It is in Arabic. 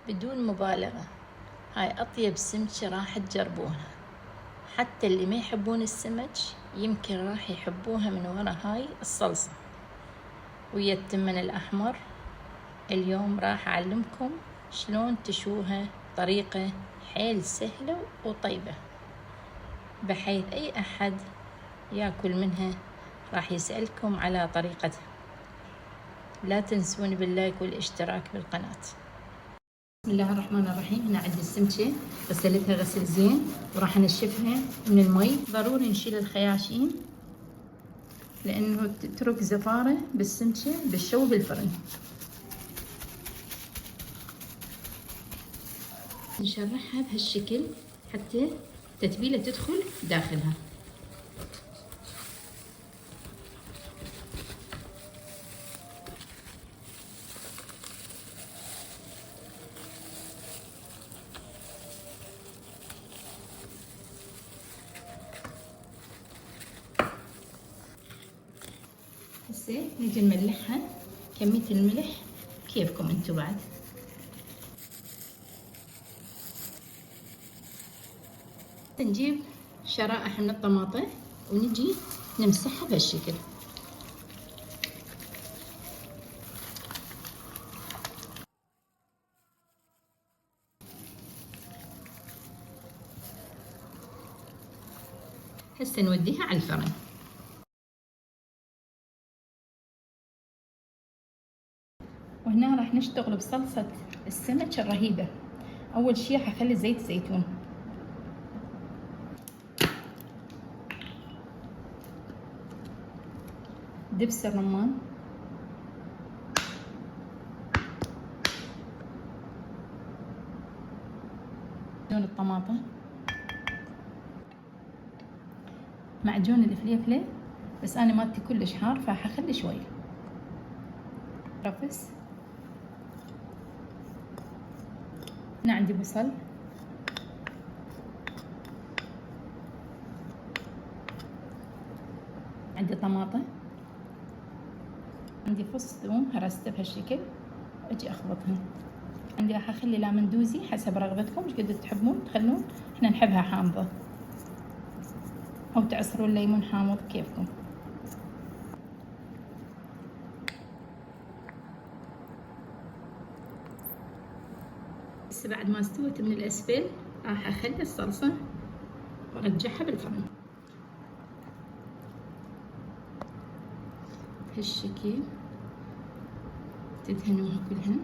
بدون مبالغة هاي أطيب سمكة راح تجربوها، حتى اللي ما يحبون السمك يمكن راح يحبوها من ورا هاي الصلصة ويا التمن الأحمر. اليوم راح أعلمكم شلون تشوها بطريقة حيل سهلة وطيبة، بحيث أي أحد ياكل منها راح يسألكم على طريقتها. لا تنسون باللايك والاشتراك بالقناة. بسم الله الرحمن الرحيم. هنا عندي السمكة غسلتها غسل زين وراح نشفها من المي. ضروري نشيل الخياشيم لأنه تترك زفارة بالسمكة بالشوي بالفرن. نشرحها بهالشكل حتى التتبيلة تدخل داخلها. هسه نجي نملحها، كمية الملح كيفكم انتو بعد. نجيب شرائح من الطماطم ونجي نمسحها بهالشكل. هسه نوديها على الفرن. وهنا راح نشتغل بصلصة السمك الرهيبة. أول شي راح أخلي زيت زيتون، دبس الرمان، معجون الطماطم، معجون الفليفلة بس أنا مالتي كلش حار فحخلي شوي، رفس. هنا عندي بصل، عندي طماطم، عندي فص ثوم هرسته بهالشكل واجي اخلطهن. عندي راح اخلي لامندوزي حسب رغبتكم ايش قد تحبون تخلون، احنا نحبها حامضة او تعصرون ليمون حامض كيفكم. هسه بعد ما استوت من الاسفل راح اخلي الصلصة وارجعها بالفرن بهالشكل، تدهنوها كلها.